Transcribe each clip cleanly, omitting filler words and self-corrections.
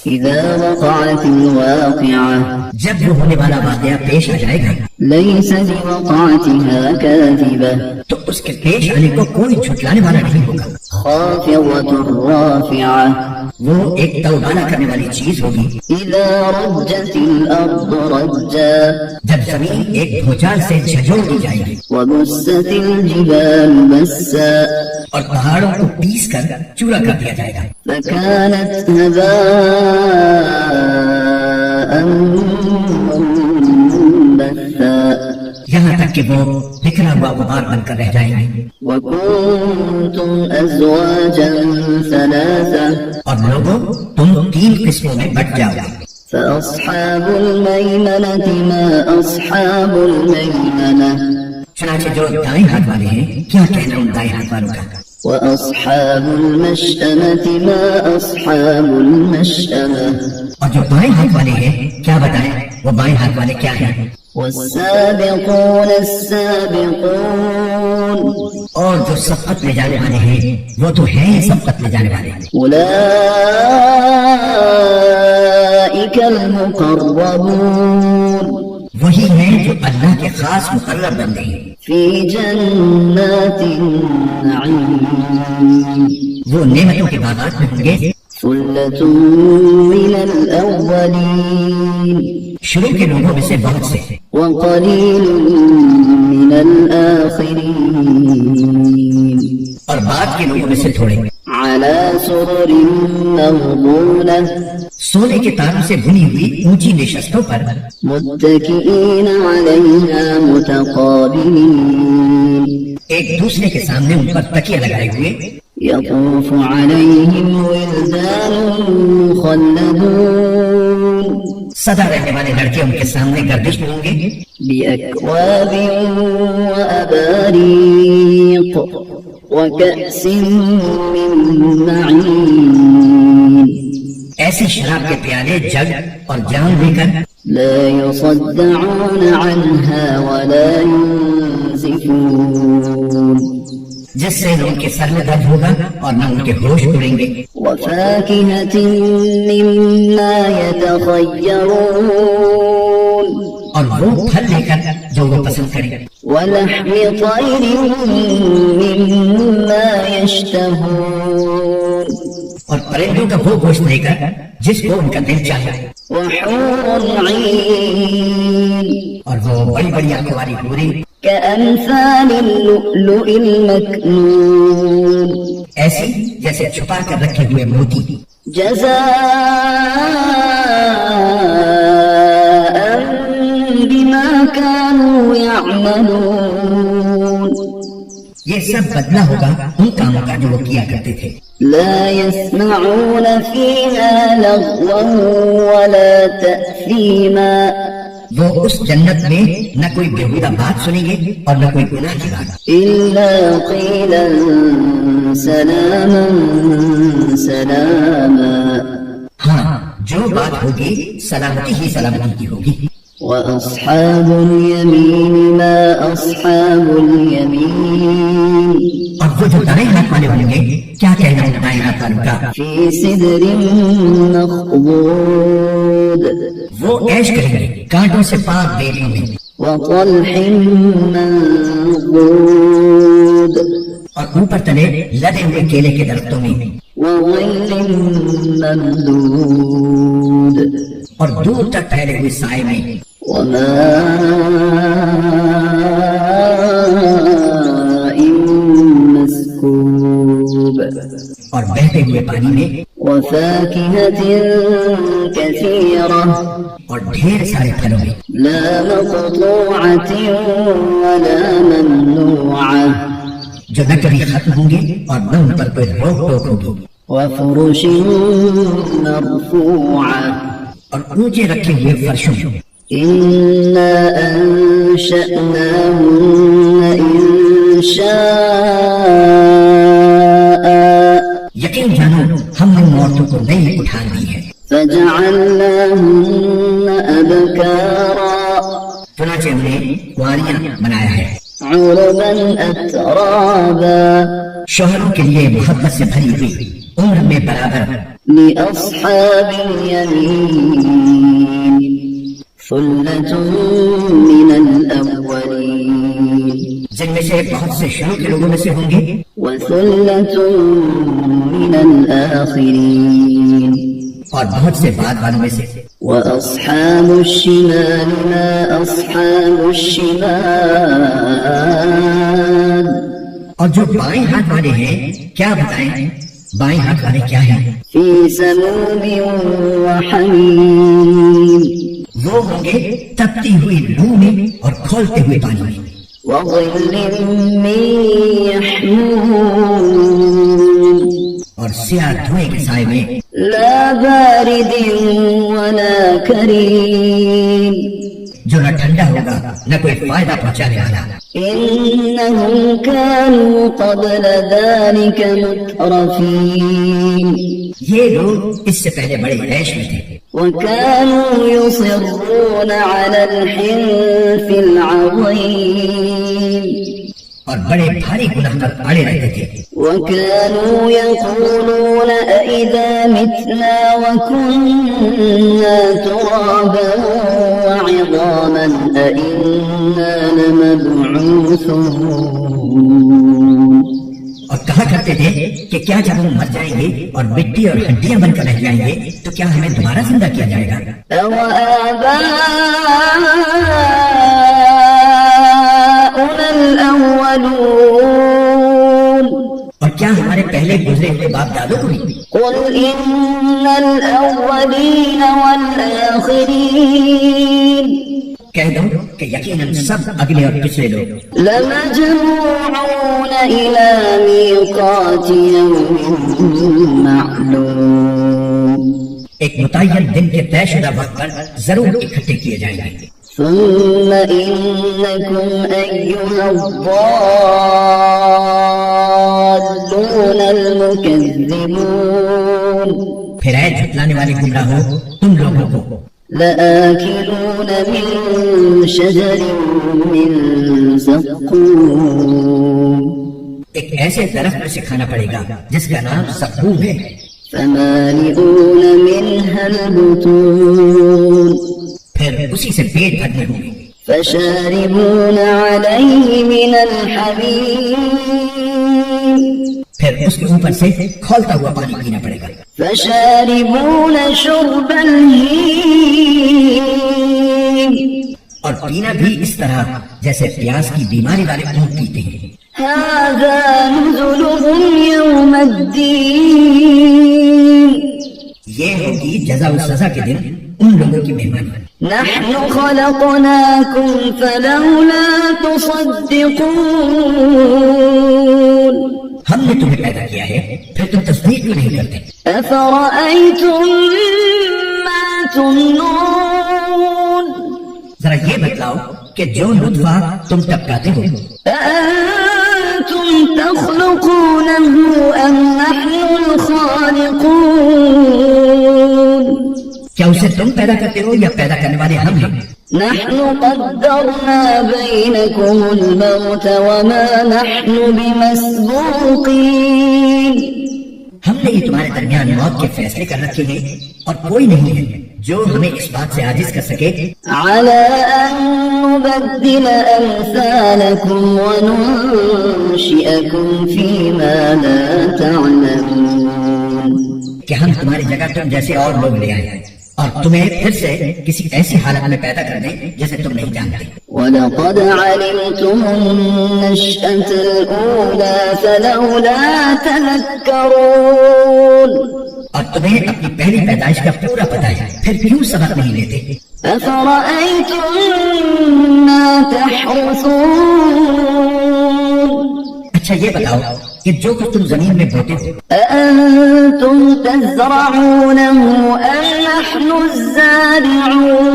إذا وقعت الواقعة جب وہ ہونے والا واقعہ پیش آ جائے گا ليس لوقعتها كاذبة تو اس کے پیش آنے کو کوئی جھٹلانے والا نہیں ہوگا. خافضة رافعة وہ ایک توبانہ کرنے والی چیز ہوگی. إذا رجت الأرض رجا جب زمین ایک بھوچال سے جھنجھوڑ دی جائے گی وبست الجبال بسا اور پہاڑوں کو پیس کر چورا کر دیا جائے گا. فكانت هباء منبثا یہاں تک کہ وہ بکھرا ہوا غبار بن کر رہ جائیں گے. وكنتم أزواجا ثلاثة اور لوگوں تم 3 قسموں میں بٹ جاؤ گے. فأصحاب الميمنة ما أصحاب الميمنة چنانچہ جو دائیں ہاتھ والے ہیں کیا کہنا ان دائیں ہاتھ والوں کا. وأصحاب المشأمة ما أصحاب المشأمة اور جو بائیں ہاتھ والے ہیں کیا بتائیں وہ بائیں ہاتھ والے کیا ہیں. والسابقون السابقون اور جو سبقت لے جانے والے ہیں وہ تو ہیں سبقت لے جانے والے. أولئك المقربون وہی ہیں جو اللہ کے خاص مقرب بندے ہیں. في جنات النعيم وہ نعمتوں کے باغات میں ہوں گے. ثلة من الأولين شروع کے لوگوں میں سے بہت سے وقليل من الآخرين اور بعد کے لوگوں میں سے تھوڑے على سرر موضونة سونے کے تاروں سے بنی ہوئی اونچی نشستوں پر متكئين عليها متقابلين ایک دوسرے کے سامنے ان پر تکیہ لگائے ہوئے. يطوف عليهم ولدان مخلدون سدا رہنے والے لڑکے ان کے سامنے گردش میں ہوں گے. بأكواب وأباريق وكأس من معين ایسی شراب کے پیالے جگ اور جام لے کر لا يصدعون عنها ولا ينزفون جس سے ان کے سر میں درد ہوگا اور نہ ان کے ہوش اڑیں گے. وفاكهة مما يتخيرون اور وہ پھل لے کر جو وہ پسند کریں. ولحم طير مما يشتهون اور پرندوں کا وہ گوشت لے کر جس کو ان کا دل چاہے. وحور عين اور وہ بڑی بڑی آنکھوں والی حوریں كأمثال اللؤلؤ المكنون ایسی جیسے چھپا کر رکھے ہوئے موتی. جزاء بما كانوا يعملون یہ سب بدلہ ہوگا ان کاموں کا جو وہ کیا کرتے تھے. لا يسمعون فيها لغوا ولا تأثيما وہ اس جنت میں نہ کوئی بےہودہ بات سنیں گے اور نہ کوئی گناہ کی بات. إلا قيلا سلاما سلاما ہاں جو بات ہوگی سلامتی ہی سلامتی کی ہوگی. وأصحاب اليمين ما أصحاب اليمين اور وہ جو دائیں ہاتھ والے ہوں گے کیا کہنا ہے دائیں ہاتھ والوں کا. في سدر مخضود وہ عیش کریں گے کانٹوں سے پاک بیریوں میں وطلح منضود اور اوپر تلے لدے ہوئے کیلے کے درختوں میں وظل ممدود اور دور تک پھیلے ہوئے سائے میں وماء مسكوب اور بہتے ہوئے پانی میں وفاكهة كثيرة اور ڈھیر سارے پھلوں میں لا مقطوعة ولا ممنوعة جو نہ کبھی ختم ہوں گے اور نہ ان پر کوئی روک ٹوک ہوگی. وفرش مرفوعة اور اونچے رکھے ہوئے فرشوں میں إنا أنشأناهن إنشاء یقین جانو ہم نے عورتوں کو نئی اٹھان دی ہے. فجعلناهن أبكارا چنانچہ ہم نے کنواریاں بنایا ہے عربا أترابا شوہروں کے لیے محبت سے بھری ہوئی عمر میں برابر لأصحاب اليمين ثلة من الأولين جن میں سے بہت سے شروع کے لوگوں میں سے ہوں گے وثلة من الآخرين اور بہت سے بعد والوں میں سے. وأصحاب الشمال ما أصحاب الشمال اور جو بائیں ہاتھ والے ہیں کیا بتائیں بائیں ہاتھ والے کیا ہیں؟ في سموم وحميم وہ ہوں گے تپتی ہوئی لو میں اور کھولتے ہوئے پانی میں وظل من يحموم اور سیاہ دھوئے کے سائے میں لا بارد ولا كريم جو نہ ٹھنڈا ہوگا نہ کوئی فائدہ پہنچانے والا. إنهم كانوا قبل ذلك مترفين یہ لوگ اس سے پہلے بڑے عیش میں تھے وكانوا يصرون على الحنث العظيم اور بڑے بھاری گناہ پر اڑے رہتے تھے. وكانوا يقولون أئذا متنا وكنا ترابا وعظاما أئنا لمبعوثون اور کہا کرتے تھے کہ کیا جب ہم مر جائیں گے اور مٹی اور ہڈیاں بن کر رہ جائیں گے تو کیا ہمیں دوبارہ زندہ کیا جائے گا؟ أَوَآبَاؤُنَا الْأَوَّلُونَ اور کیا ہمارے پہلے گزرے ہوئے باپ دادوں کو بھی؟ قُلْ إِنَّ الْأَوَّلِينَ وَالْآخِرِينَ کہہ دو کہ یقیناً سب اگلے اور پچھلے لوگ لَمَجْمُوعُونَ إِلَى مِيقَاتِ يَوْمٍ مَّعْلُومٍ ایک متعین دن کے طے شدہ وقت پر ضرور اکٹھے کیے جائیں گے. ثم إنكم أيها الضالون المكذبون پھر اے جھٹلانے والے گمراہوں تم لوگوں کو لآكلون من شجر من زقوم ایک ایسے درخت میں سے کھانا پڑے گا جس کا نام زقوم ہے. فمالئون منها البطون پھر اسی سے پیٹ بھرنے ہوں گے. فشاربون عليه من الحميم پھر اس کے اوپر سے کھولتا ہوا پانی پینا پڑے گا. فشاربون شرب الهيم اور پینا بھی اس طرح جیسے پیاس کی بیماری والے اونٹ پیتے ہیں. هذا نزلهم يوم الدين یہ ہوگی جزا و سزا کے دن ان لوگوں کی مہمانی. نحن خلقناكم فلولا تصدقون ہم نے تمہیں پیدا کیا ہے پھر تم تصدیق کیوں نہیں کرتے؟ أفرأيتم ما تمنون ذرا یہ بتلاؤ کہ جو نطفہ تم ٹپکاتے ہو أأنتم تخلقونه أم نحن الخالقون کیا اسے تم پیدا کرتے ہو یا پیدا کرنے والے ہم ہیں؟ نحن قدرنا بينكم الموت وما نحن بمسبوقين ہم نے یہ تمہارے درمیان موت کے فیصلے کر رکھے ہیں اور کوئی نہیں ہے جو ہمیں اس بات سے عاجز کر سکے على أن نبدل أمثالكم وننشئكم فيما لا تعلمون کہ ہم تمہاری جگہ تم جیسے اور لوگ لے آئے اور تمہیں پھر سے کسی ایسی حالت میں پیدا کر دیں جیسے تم نہیں جانتے. وَلَقَدْ عَلِمْتُمُ النَّشْأَةَ الْأُولَى فَلَوْلَا تَذَكَّرُونَ اور تمہیں اپنی پہلی پیدائش کا پورا پتہ ہے پھر کیوں سبق نہیں لیتے؟ أَفَرَأَيْتُم مَّا تَحْرُثُونَ اچھا یہ بتاؤ کہ جو کچھ تم زمین میں بوتے ہو أَأَنتُمْ تَزْرَعُونَهُ أَمْ نَحْنُ الزَّارِعُونَ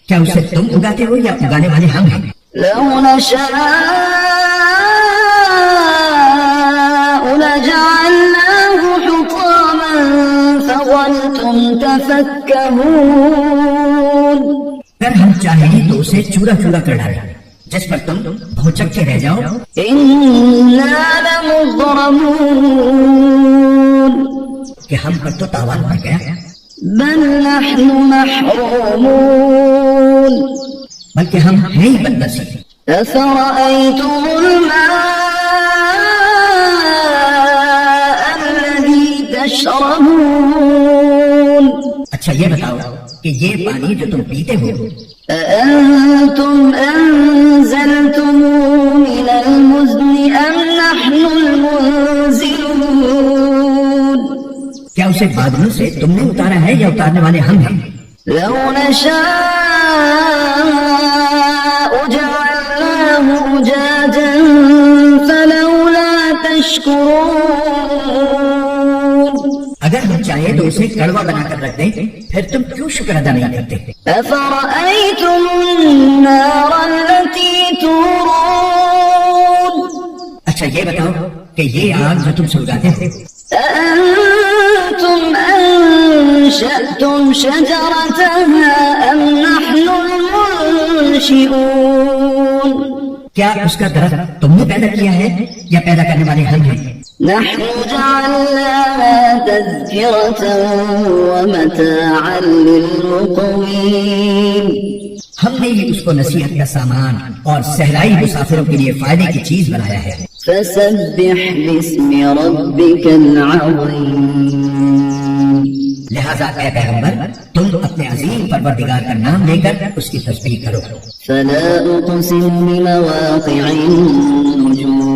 کیا اسے تم اگاتے ہو یا اگانے والے ہم ہیں؟ لو نشاء لجعلناه حطاما فظلتم تفكهون اگر ہم چاہیں تو اسے چورا چورا کر ڈالیں جس پر تم بھوچک کے رہ جاؤ. إنا لمضرمون مكرمون کہ ہم پر تو تاوان پڑ گیا، بل نحن محرومون بلکہ ہم ہیں ہی بدنصیب۔ أفرأيتم الماء الذي تشربون اچھا یہ بتاؤ کہ یہ پانی جو تم پیتے ہو، أأنتم أنزلتموه من المزن أم نحن المنزلون کیا اسے بادلوں سے تم نے اتارا ہے یا اتارنے والے ہم ہیں؟ لو نشاء جعلناه أجاجا فلولا تشكرون اگر ہم چاہیں تو اسے کڑوا بنا کر رکھ دیں، پھر تم کیوں شکر ادا نہیں کرتے؟ أفرأيتم النار التي تورون اچھا یہ بتاؤ کہ یہ آگ جو تم سلگاتے ہو، أأنتم أنشأتم شجرتها أم نحن المنشئون کیا اس کا درخت تم نے پیدا کیا ہے یا پیدا کرنے والے ہم ہیں؟ نحن جعلناها تذكرة ومتاعا للمقوين ہم نے ہی اس کو نصیحت کا سامان اور صحرائی مسافروں کے لیے فائدے کی چیز بنایا ہے۔ فسبح باسم ربك العظيم لہذا اے پیغمبر تم اپنے عظیم پروردگار کا نام لے کر اس کی تسبیح کرو۔ فلا أقسم بمواقع النجوم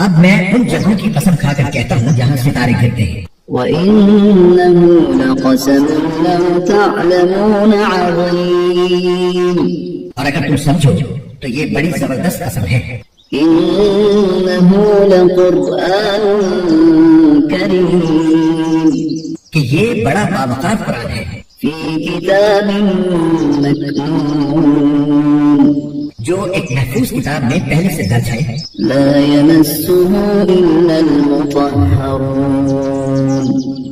اب میں ان جگہوں کی قسم کھا کر کہتا ہوں جہاں ستارے گرتے ہیں، وإنه لقسم لو تعلمون عظيم اور اگر تم سمجھو تو یہ بڑی زبردست قسم ہے۔ إنه لقرآن كريم کہ یہ بڑا باوقار قرآن ہے في كتاب مكنون جو ایک محفوظ کتاب میں پہلے سے درج ہے، لا يمسه إلا المطهرون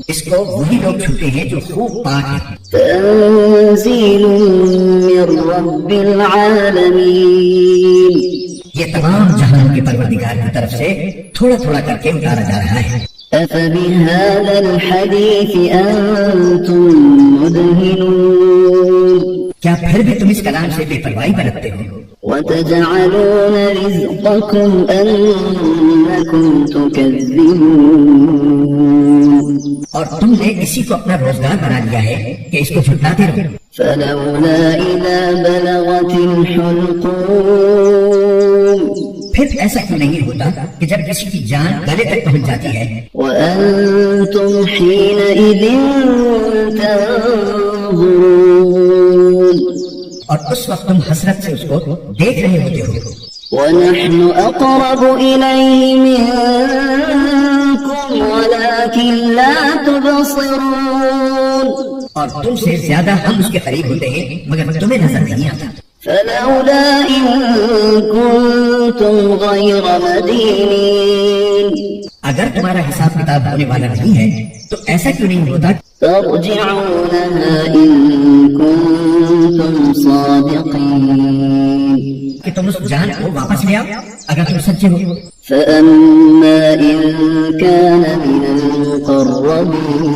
اس کو وہی لوگ چھوتے ہیں جو خوب پاک ہیں۔ تنزيل من رب العالمين یہ تمام جہانوں کے پروردگار کی طرف سے تھوڑا تھوڑا کر کے اتارا جا رہا ہے۔ أفبهذا الحديث أنتم مدهنون کیا پھر بھی تم اس کلام سے بے پرواہی برتتے ہو؟ وتجعلون رزقكم أنكم تكذبون اور تم نے اسی کو اپنا روزگار بنا لیا ہے کہ اس کو جھٹلاتے رہو۔ فلولا إذا بلغت الحلقوم پھر ایسا کیوں نہیں ہوتا کہ جب کسی کی جان گلے تک پہنچ جاتی ہے وأنتم حينئذ تنظرون اور اس وقت تم حسرت سے اس کو دیکھ رہے ہوتے ہو، ونحن أقرب إليه منكم ولكن لا تبصرون اور تم سے زیادہ ہم اس کے قریب ہوتے ہیں مگر تمہیں نظر نہیں آتا۔ فلولا إن كنتم غير مدينين اگر تمہارا حساب کتاب ہونے والا نہیں ہے تو ایسا کیوں نہیں ہوتا ترجعونها إن كنتم صادقين کہ تم اس جان کو واپس لے آؤ اگر تم سچے ہو؟ فأما إن كان من المقربين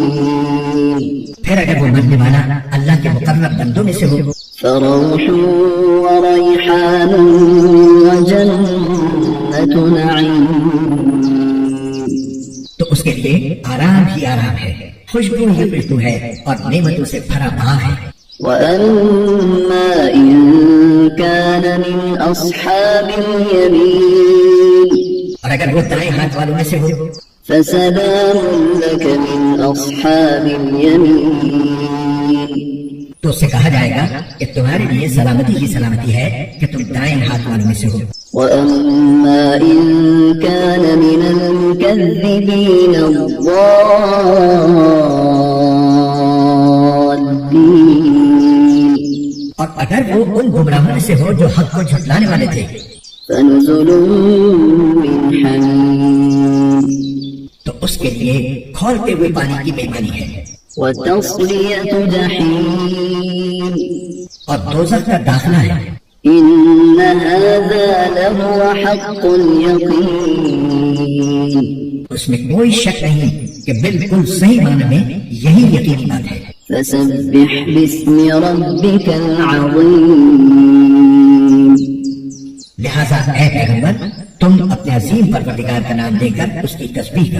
پھر اگر وہ مرنے والا اللہ کے مقرب بندوں میں سے ہو فروح وريحان وجنة نعيم تو اس کے لیے آرام ہی آرام ہے، خوشبو ہی خوشبو ہے اور نعمتوں سے بھرا باغ ہے۔ وأما إن كان من أصحاب اليمين اور اگر وہ دائیں ہاتھ والوں میں سے ہو فسلام لك من أصحاب اليمين تو اس سے کہا جائے گا کہ تمہارے لیے سلامتی ہی سلامتی ہے کہ تم دائیں ہاتھ والوں میں سے ہو۔ وأما إن كان من المكذبين الضالين اور اگر وہ ان گمراہوں میں سے ہو جو حق کو جھٹلانے والے تھے فنزل من حميم تو اس کے لیے کھولتے ہوئے پانی کی مہمانی ہے، وتصلية جحيم اور دوزخ کا داخلہ ہے۔ إن هذا لهو حق اليقين میں کوئی شک نہیں کہ بالکل صحیح معنی میں یہی یقینی بات ہے۔ فسبح باسم ربك العظيم لہذا اے پیغمبر تم اپنے عظیم پروردگار کا نام لے کر اس کی تسبیح کرو۔